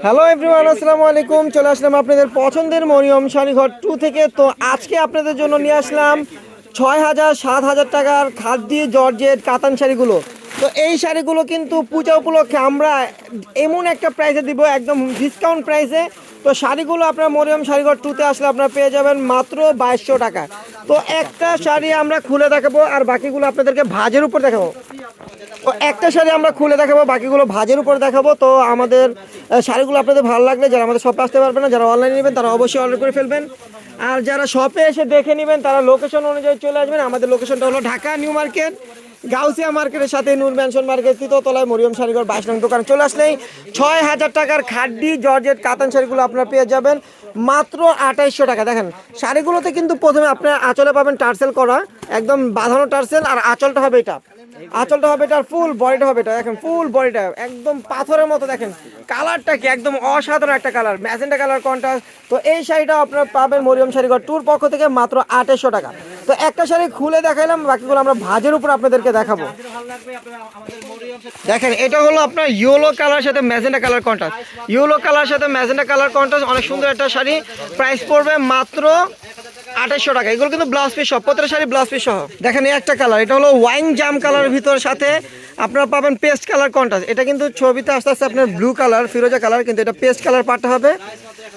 Hello everyone, আসসালামু আলাইকুম। চলে আসলাম আপনাদের পছন্দের মরিয়ম শাড়িঘর 2 থেকে। তো আজকে আপনাদের জন্য নিয়ে আসলাম 6,000 7,000 টাকার খাদি জর্জেট কাতান শাড়িগুলো। তো এই শাড়িগুলো কিন্তু পূজা উপলক্ষে আমরা এমন একটা প্রাইসে দিব, একদম ডিসকাউন্ট প্রাইসে। তো শাড়িগুলো আপনার মরিয়ম শাড়িঘর 2তে আসলে আপনারা পেয়ে যাবেন মাত্র 2200 টাকা। তো একটা শাড়ি আমরা খুলে দেখাবো আর বাকিগুলো আপনাদেরকে ভাঁজের উপর দেখাবো। তো একটা শাড়ি আমরা খুলে দেখাবো, বাকিগুলো ভাঁজের উপর দেখাবো। তো আমাদের শাড়িগুলো আপনাদের ভালো লাগলে যারা আমাদের শপে আসতে পারবেন না, যারা অনলাইনে নেবেন তারা অবশ্যই অর্ডার করে ফেলবেন। আর যারা শপে এসে দেখে নেবেন তারা লোকেশন অনুযায়ী চলে আসবেন। আমাদের লোকেশনটা হলো ঢাকা নিউ মার্কেট, গাউসিয়া মার্কেটের সাথে নূর ম্যানশন মার্কেট, তৃতীয়তলায় মরিয়ম শাড়িঘর 22 নং দোকান। চলে আসলেই 6,000 টাকার খাড্ডি জর্জেট কাতান শাড়িগুলো আপনারা পেয়ে যাবেন মাত্র 2800 টাকা। দেখেন শাড়িগুলোতে কিন্তু প্রথমে আপনার আঁচলে পাবেন টার্সেল করা, একদম বাঁধানো টার্সেল, আর আঁচলটা হবে এটা, আঁচলটা হবে এটা, ফুল বডিটা হবে এটা। দেখেন ফুল বডিটা একদম পাথরের মতো। দেখেন কালারটা কি একদম অসাধারণ একটা কালার, ম্যাজেন্টা কালার কন্ট্রাস্ট। তো এই শাড়িটা আপনারা পাবেন মরিয়ম শাড়িঘর 2 পক্ষ থেকে মাত্র 2800 টাকা। তো একটা শাড়ি খুলে দেখাইলাম, বাকিগুলো আমরা ভাঁজের উপর আপনাদেরকে দেখাবো। দেখেন এটা হলো আপনার ইয়েলো কালার সাথে magenta colour contrast, yellow colour সাথে ম্যাজেন্টা কালার কন্ট্রাস্ট, অনেক সুন্দর একটা শাড়ি। প্রাইস পড়বে মাত্র 2800 টাকা। এগুলো কিন্তু ব্লাউজ পিস সহ, প্রত্যেকটা শাড়ি ব্লাউজ পিস সহ। দেখেন এই একটা কালার, এটা হলো ওয়াইন জাম কালারের ভিতর, সাথে আপনারা পাবেন পেস্ট কালার কন্ট্রাস্ট। এটা কিন্তু ছবিতে আস্তে আস্তে আপনার ব্লু কালার, ফিরোজা কালার, কিন্তু এটা পেস্ট কালার পার্টটা হবে।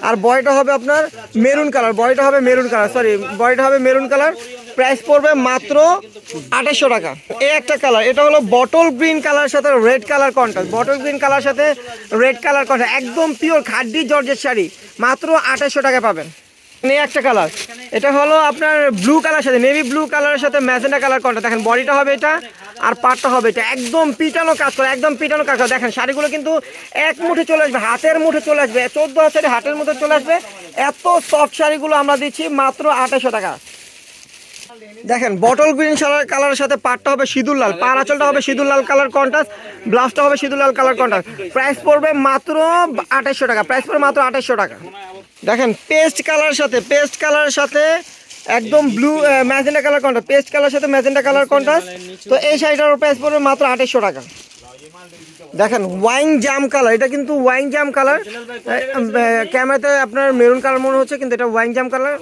আর বডিটা হবে আপনার মেরুন কালার, বডিটা হবে মেরুন কালার, সরি বডিটা হবে মেরুন কালার। প্রাইস পড়বে মাত্র 2800 টাকা। এই একটা কালার, এটা হলো বটল গ্রিন কালার সাথে red colour contrast, bottle green colour সাথে রেড কালার কন্ট্রাস্ট, একদম পিওর খাড্ডি জর্জের শাড়ি, মাত্র 2800 টাকা পাবেন। এই একটা কালার, এটা হলো আপনার ব্লু কালার সাথে নেভি ব্লু কালারের সাথে ম্যাজেন্টা কালার কন্ট্রাস্ট। দেখেন বডিটা হবে এটা আর পাটটা হবে এটা, একদম পিটানো কাজ করে, একদম পিটানো কাজ করে। দেখেন শাড়িগুলো কিন্তু এক মুঠে চলে আসবে, হাতের মুঠে চলে আসবে, 14 শাড়ি হাতের মধ্যে চলে আসবে। এত সফট শাড়িগুলো আমরা দিচ্ছি মাত্র 2800 টাকা। দেখেন বটল গ্রিন কালারের সাথে পাটটা হবে সিঁদুর লাল, পার আঁচলটা হবে সিঁদুর লাল কালার কন্ট্রাস্ট, ব্লাউজটা হবে সিঁদুর লাল কালার কন্ট্রাস্ট। প্রাইস পড়বে মাত্র 2800 টাকা, প্রাইস পড়বে মাত্র 2800 টাকা। দেখেন পেস্ট কালারের সাথে একদম blue magenta colour contrast, paste colour সাথে ম্যাজেন্টা কালার কন্ট্রাস্ট। তো এই শাড়িটার প্রাইস পড়বে মাত্র 2800 টাকা। দেখেন ওয়াইন জাম কালার, এটা কিন্তু ওয়াইন জাম কালার, ক্যামেরাতে আপনার মেরুন কালার মনে হচ্ছে কিন্তু এটা ওয়াইন জাম কালার,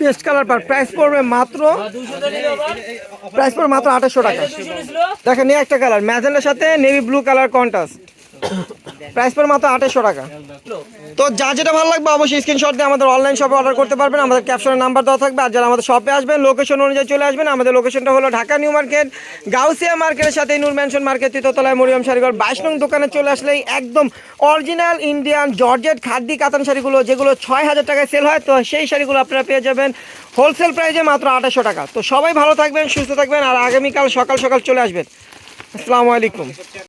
পেস্ট কালার পার। প্রাইস পড়বে মাত্র 2800 টাকা। দেখেন এই একটা কালার ম্যাজেন্টার সাথে navy blue colour contrast, price পড়বে মাত্র 2800 টাকা। তো যা যেটা ভালো লাগবে অবশ্যই স্ক্রিনশট দিয়ে আমাদের অনলাইন শপে অর্ডার করতে পারবেন, আমাদের ক্যাপশনের নাম্বার দেওয়া থাকবে। আর যারা আমাদের শপে আসবেন লোকেশন অনুযায়ী চলে আসবেন। আমাদের লোকেশনটা হলো ঢাকা নিউ মার্কেট, গাউসিয়া মার্কেটের সাথে নূর ম্যানশন মার্কেট, তৃতীয়তলায় মরিয়ম শাড়িঘর 22 নং দোকানে চলে আসলেই একদম অরিজিনাল ইন্ডিয়ান জর্জেট খাদ্দি কাতান শাড়িগুলো, যেগুলো 6000 টাকায় সেল হয়, তো সেই শাড়িগুলো আপনারা পেয়ে যাবেন হোলসেল প্রাইসে মাত্র 2800 টাকা। তো সবাই ভালো থাকবেন, সুস্থ থাকবেন, আর আগামীকাল সকাল সকাল চলে আসবেন। আসসালামু আলাইকুম।